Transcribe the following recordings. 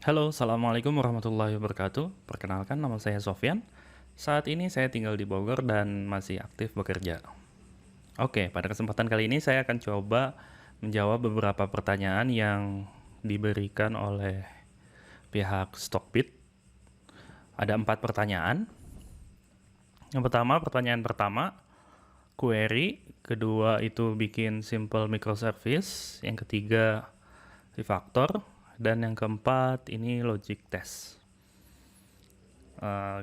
Halo, Assalamualaikum warahmatullahi wabarakatuh. Perkenalkan, nama saya Sofyan. Saat ini saya tinggal di Bogor dan masih aktif bekerja. Oke, pada kesempatan kali ini saya akan coba menjawab beberapa pertanyaan yang diberikan oleh pihak Stockbit. Ada 4 pertanyaan. Yang pertama, pertanyaan pertama, query. Kedua itu bikin simple microservice. Yang ketiga, refactor. Dan yang keempat, ini logic test.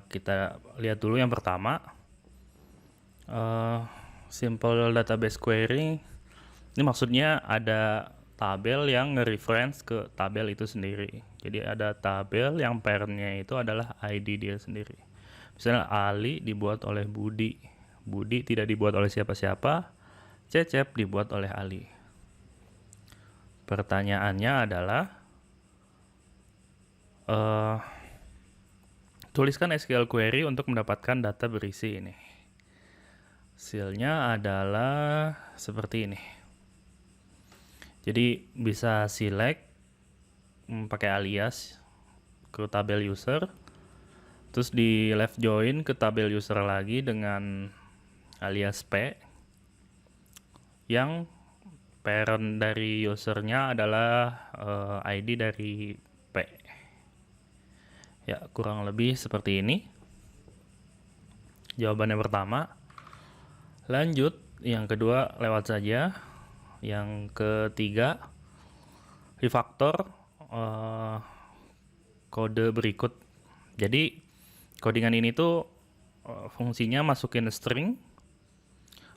Kita lihat dulu yang pertama, uh, simple database query. Ini maksudnya ada tabel yang nge-reference ke tabel itu sendiri. Jadi ada tabel yang parentnya itu adalah ID dia sendiri. Misalnya Ali dibuat oleh Budi, Budi tidak dibuat oleh siapa-siapa, Cecep dibuat oleh Ali. Pertanyaannya adalah, tuliskan SQL query untuk mendapatkan data berisi ini. Hasilnya adalah seperti ini. Jadi bisa select pakai alias ke tabel user, terus di left join ke tabel user lagi dengan alias P, yang parent dari usernya adalah ID dari P. Ya, kurang lebih seperti ini jawabannya pertama. Lanjut, yang kedua lewat saja. Yang ketiga, refactor kode berikut. Jadi codingan ini tuh fungsinya masukin string,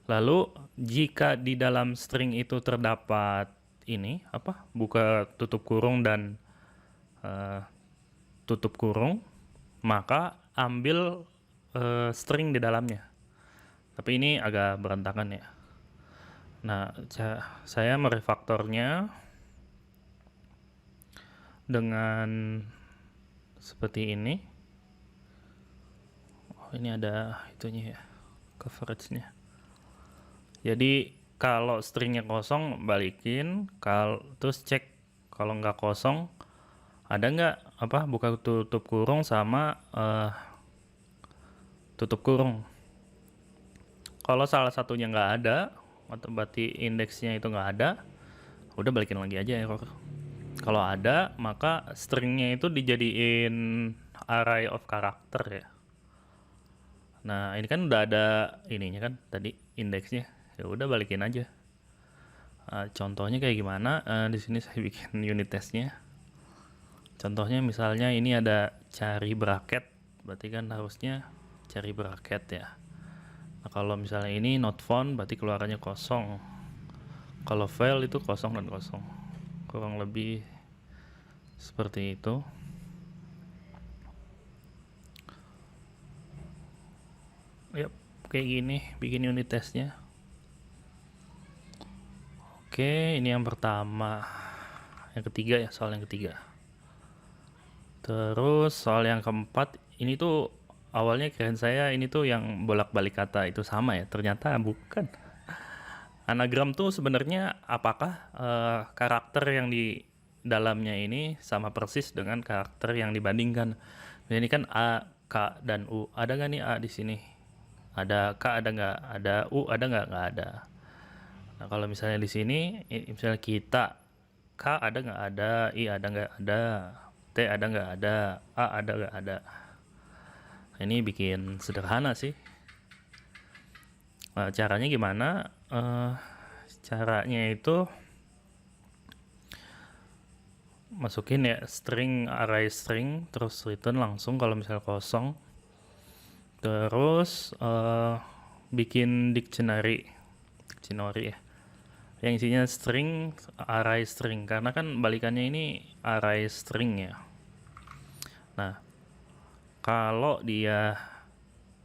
lalu jika di dalam string itu terdapat ini buka tutup kurung dan tutup kurung, maka ambil string di dalamnya. Tapi ini agak berantakan ya. Nah, saya merefaktornya dengan seperti ini. Oh, ini ada itunya ya, coveragenya. Jadi kalau stringnya kosong balikin, terus cek kalau nggak kosong ada nggak buka tutup kurung sama tutup kurung. Kalau salah satunya nggak ada, atau berarti indeksnya itu nggak ada, udah balikin lagi aja error. Kalau ada, maka stringnya itu dijadiin array of character ya. Nah, ini kan udah ada ininya kan tadi indeksnya. Ya udah balikin aja. Contohnya kayak gimana? Di sini saya bikin unit testnya. Contohnya misalnya ini ada cari bracket, berarti kan harusnya cari bracket ya. Nah, kalau misalnya ini not found, berarti keluarannya kosong. Kalau file itu kosong dan kosong. Kurang lebih seperti itu. Yap, kayak gini bikin unit testnya. Oke, ini yang pertama. Yang ketiga ya, soal yang ketiga. Terus soal yang keempat, ini tuh awalnya kirain saya ini tuh yang bolak-balik kata itu sama ya, ternyata bukan. Anagram tuh sebenarnya apakah karakter yang di dalamnya ini sama persis dengan karakter yang dibandingkan. Nah, ini kan A, K, dan U. Ada nggak nih A di sini? Ada K, ada nggak? Ada U, ada nggak? Nggak ada. Nah, kalau misalnya di sini, misalnya kita, K ada nggak? Ada. I ada nggak? Ada. T ada nggak? Ada. A ada nggak? Ada. Nah, ini bikin sederhana sih. Caranya gimana? Caranya itu masukin ya string, array string, terus return langsung kalau misalnya kosong. Terus bikin dictionary ya, yang isinya string, array string, karena kan balikannya ini array string ya. Nah, kalau dia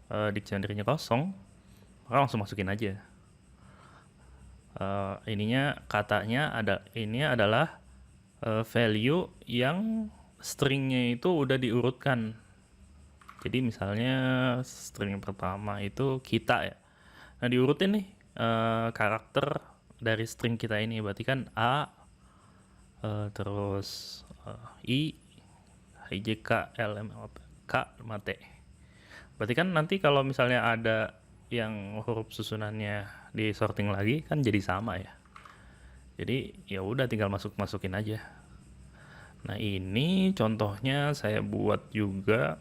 dictionary-nya kosong, maka langsung masukin aja. Ininya katanya ini adalah value yang stringnya itu udah diurutkan. Jadi misalnya string pertama itu kita ya. Nah, diurutin nih karakter dari string kita ini, berarti kan A, terus I, IJK LM K mate. Berarti kan nanti kalau misalnya ada yang huruf susunannya di sorting lagi kan jadi sama ya. Jadi ya udah tinggal masukin aja. Nah, ini contohnya saya buat juga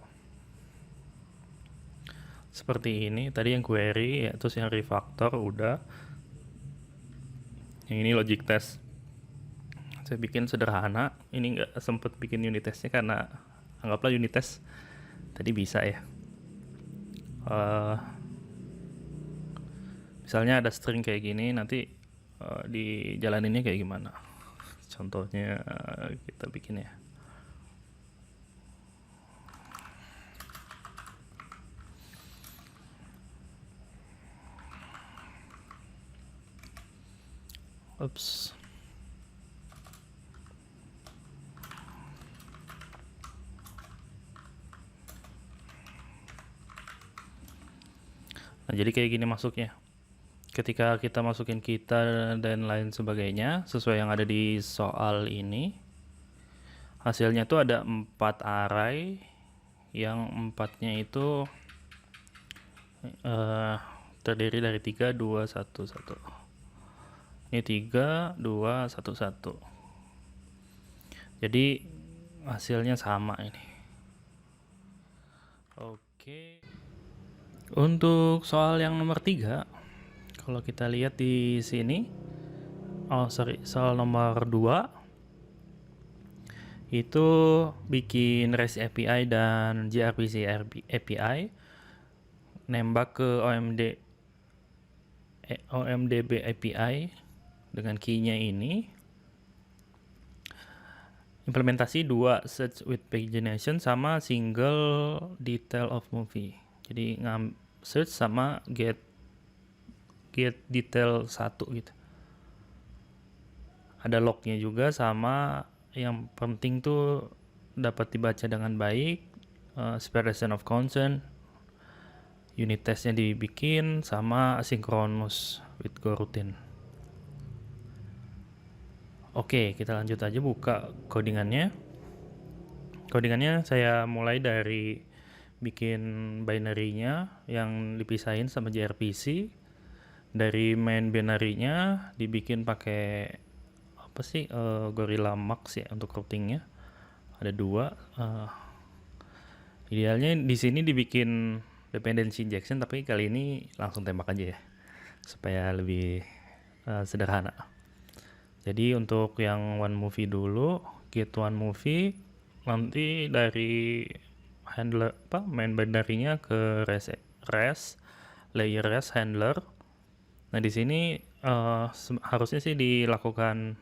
seperti ini. Tadi yang query ya, terus yang refactor udah. Yang ini logic test. Saya bikin sederhana. Ini nggak sempet bikin unit testnya karena anggaplah unit test tadi bisa ya. Misalnya ada string kayak gini, nanti dijalaninnya kayak gimana. Contohnya kita bikin ya. Oops. Nah, jadi kayak gini masuknya. Ketika kita masukin kita dan lain sebagainya, sesuai yang ada di soal ini, hasilnya tuh ada 4 array, yang 4-nya itu terdiri dari 3, 2, 1, 1. Ini 3, 2, 1, 1. Jadi hasilnya sama ini. Oke. Untuk soal yang nomor 3, kalau kita lihat di sini, soal nomor 2 itu bikin REST API dan gRPC API, nembak ke OMDB API dengan key-nya ini, implementasi 2 search with pagination sama single detail of movie. Jadi search sama get detail 1 gitu. Ada lognya juga, sama yang penting tuh dapat dibaca dengan baik, separation of concern, unit testnya dibikin, sama asynchronous with coroutine. Oke, kita lanjut aja buka codingannya. Codingannya saya mulai dari bikin binary-nya yang dipisahin sama gRPC. Dari main binary-nya dibikin pakai apa sih, Gorilla Max ya untuk routingnya. Ada 2. Idealnya di sini dibikin dependency injection, tapi kali ini langsung tembak aja ya, supaya lebih sederhana. Jadi untuk yang one movie dulu, get one movie, nanti dari handler main binary-nya ke res layer res handler. Nah, di sini harusnya sih dilakukan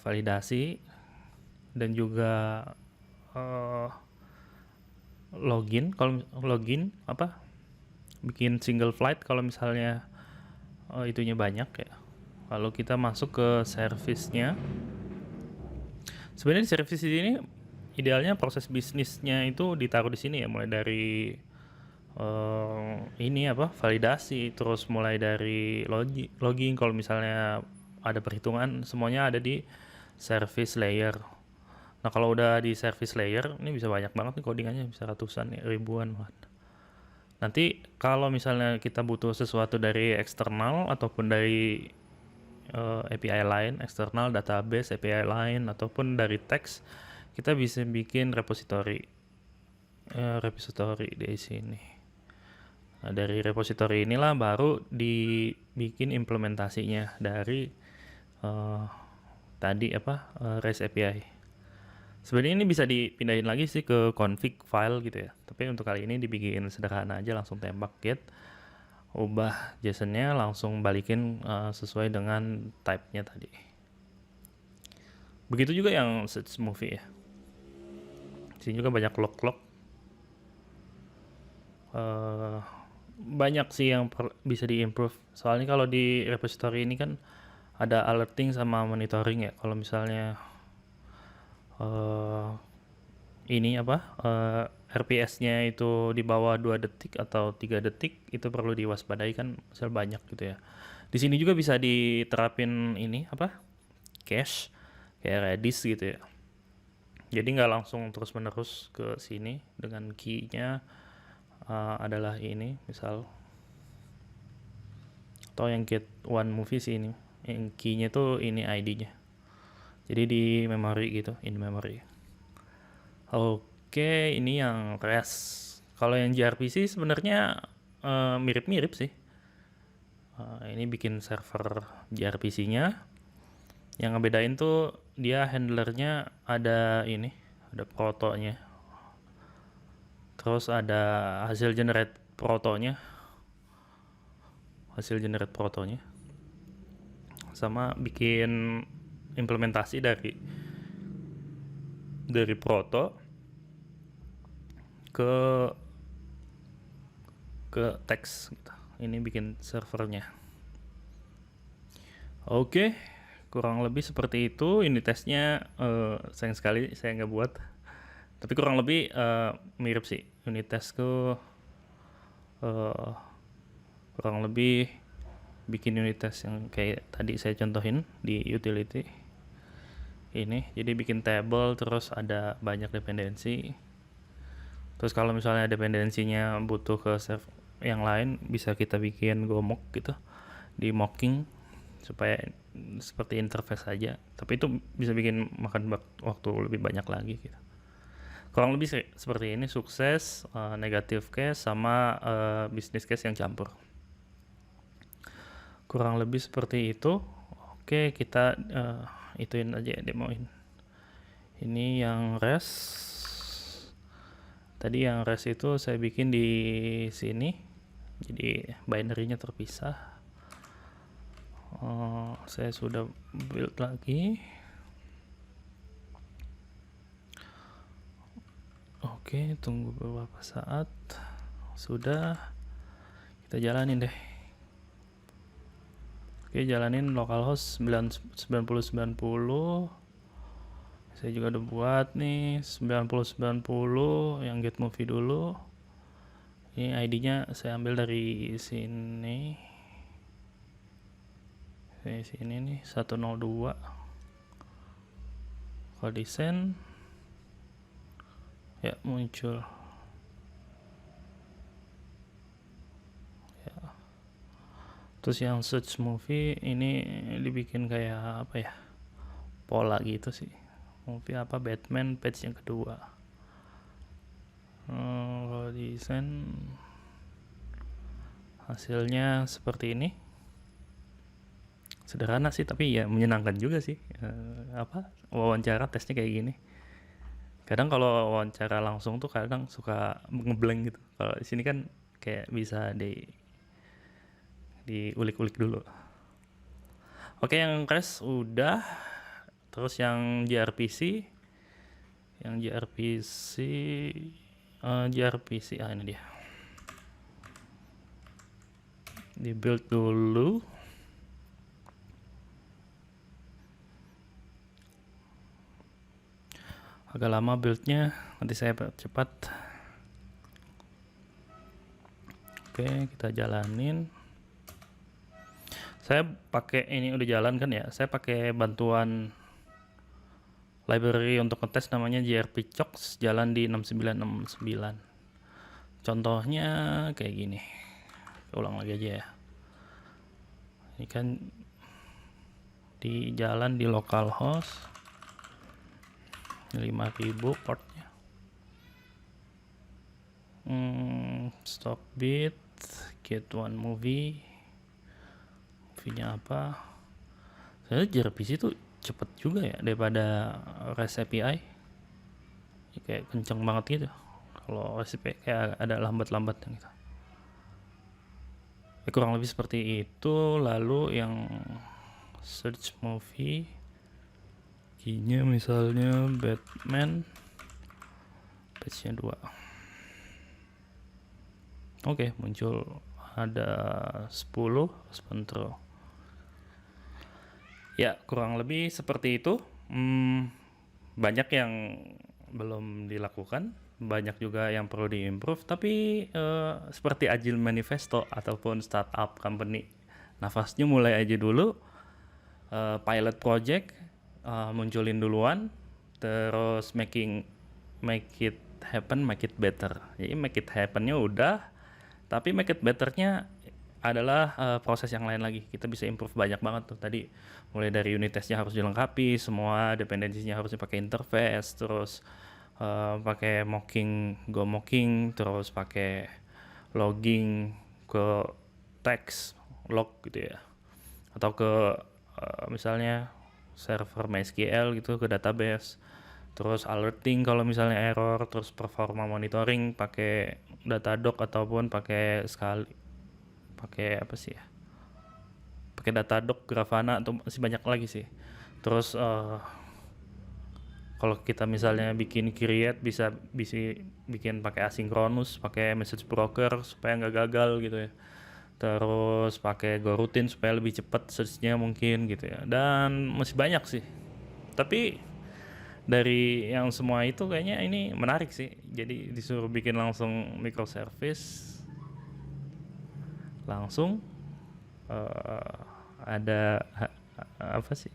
validasi dan juga login. Kalau login bikin single flight kalau misalnya itunya banyak ya. Kalau kita masuk ke service-nya, sebenarnya di service ini idealnya proses bisnisnya itu ditaruh di sini ya, mulai dari validasi, terus mulai dari login. Kalau misalnya ada perhitungan, semuanya ada di service layer. Nah, kalau udah di service layer, ini bisa banyak banget nih codingannya, bisa ratusan ya, ribuan banget. Nanti kalau misalnya kita butuh sesuatu dari eksternal ataupun dari API lain, eksternal database API lain ataupun dari teks, kita bisa bikin repository di sini. Nah, dari repository inilah baru dibikin implementasinya dari REST API. Sebenarnya ini bisa dipindahin lagi sih ke config file gitu ya, tapi untuk kali ini dibikin sederhana aja, langsung tembak get, ubah JSON-nya, langsung balikin sesuai dengan type-nya tadi. Begitu juga yang search movie ya. Di sini juga banyak log-log. Banyak sih yang bisa di-improve. Soalnya kalau di repository ini kan ada alerting sama monitoring ya. Kalau misalnya RPS-nya itu di bawah 2 detik atau 3 detik, itu perlu diwaspadai kan, misal banyak gitu ya. Di sini juga bisa diterapin cache kayak Redis gitu ya. Jadi nggak langsung terus-menerus ke sini dengan key-nya adalah ini, misal, atau yang get one movie sih ini. Yang key-nya tuh ini ID-nya. Jadi di memory gitu, in memory. Oke, ini yang REST. Kalau yang gRPC sebenarnya mirip-mirip sih. Ini bikin server gRPC-nya. Yang ngebedain tuh dia handlernya ada ini, ada protonya. Terus ada hasil generate protonya. Sama bikin implementasi dari proto ke teks gitu. Ini bikin servernya. Oke, kurang lebih seperti itu. Ini tesnya sayang sekali saya nggak buat, tapi kurang lebih mirip sih. Unit testku kurang lebih bikin unit test yang kayak tadi saya contohin di utility ini. Jadi bikin table, terus ada banyak dependensi. Terus kalau misalnya dependensinya butuh ke server yang lain, bisa kita bikin gomok gitu di mocking supaya seperti interface saja. Tapi itu bisa bikin makan waktu lebih banyak lagi gitu. Kurang lebih seperti ini, sukses, negative case, sama business case yang campur. Kurang lebih seperti itu. Oke, kita ituin aja, demoin. Ini yang REST. Tadi yang REST itu saya bikin di sini, jadi binary-nya terpisah. Saya sudah build lagi. Oke, tunggu beberapa saat. Sudah, kita jalanin deh. Oke, jalanin localhost 9090. Saya juga udah buat nih 9090 yang get movie dulu. Ini ID-nya saya ambil dari sini. Sini nih 102. Kalau desain ya muncul. Ya. Terus yang search movie ini dibikin kayak apa ya? Pola gitu sih. Movie apa, Batman page yang kedua. Kalau desain hasilnya seperti ini. Sederhana sih, tapi ya menyenangkan juga sih. Wawancara tesnya kayak gini. Kadang kalau wawancara langsung tuh kadang suka ngeblank gitu. Kalau di sini kan kayak bisa diulik-ulik dulu. Oke, yang crash udah. Terus yang gRPC ini dia. Di build dulu. Agak lama buildnya, nanti saya cepat. Oke, kita jalanin. Saya pakai ini udah jalan kan ya. Saya pakai bantuan library untuk ngetes namanya grpchox, jalan di 6969. Contohnya kayak gini. Ulang lagi aja ya. Ini kan di jalan di localhost 5000 portnya. Stock bit, get one movie. Movie-nya apa? Saya gRPC itu cepet juga ya daripada REST API. Ya, kayak kenceng banget gitu. Kalau REST API kayak ada lambat-lambatnya gitu. Ya, kurang lebih seperti itu. Lalu yang search movie, key-nya misalnya Batman page-nya 2. Oke, muncul ada 10 control. Ya, kurang lebih seperti itu. Banyak yang belum dilakukan, banyak juga yang perlu diimprove, tapi seperti Agile Manifesto ataupun startup company, nafasnya mulai aja dulu. Pilot project munculin duluan, terus make it happen, make it better. Jadi make it happen-nya udah, tapi make it better-nya adalah proses yang lain lagi. Kita bisa improve banyak banget tuh tadi, mulai dari unit testnya harus dilengkapi, semua dependensinya harus dipakai interface, terus pakai mocking, terus pakai logging ke text log gitu ya, atau ke misalnya server MySQL gitu ke database, terus alerting kalau misalnya error, terus performa monitoring pakai Datadog ataupun pakai pakai apa sih ya, pakai Datadog, Grafana, atau masih banyak lagi sih. Terus kalau kita misalnya bikin create bisa bikin pakai asynchronous, pakai message broker supaya nggak gagal gitu ya. Terus pakai GoRoutine supaya lebih cepat search-nya mungkin gitu ya. Dan masih banyak sih. Tapi dari yang semua itu kayaknya ini menarik sih. Jadi disuruh bikin langsung microservice, langsung eh, ada apa sih?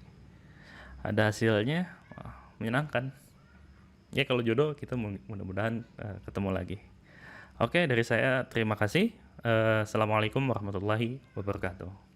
Ada hasilnya, menyenangkan. Ya kalau jodoh kita mudah-mudahan ketemu lagi. Oke, dari saya terima kasih. Assalamualaikum warahmatullahi wabarakatuh.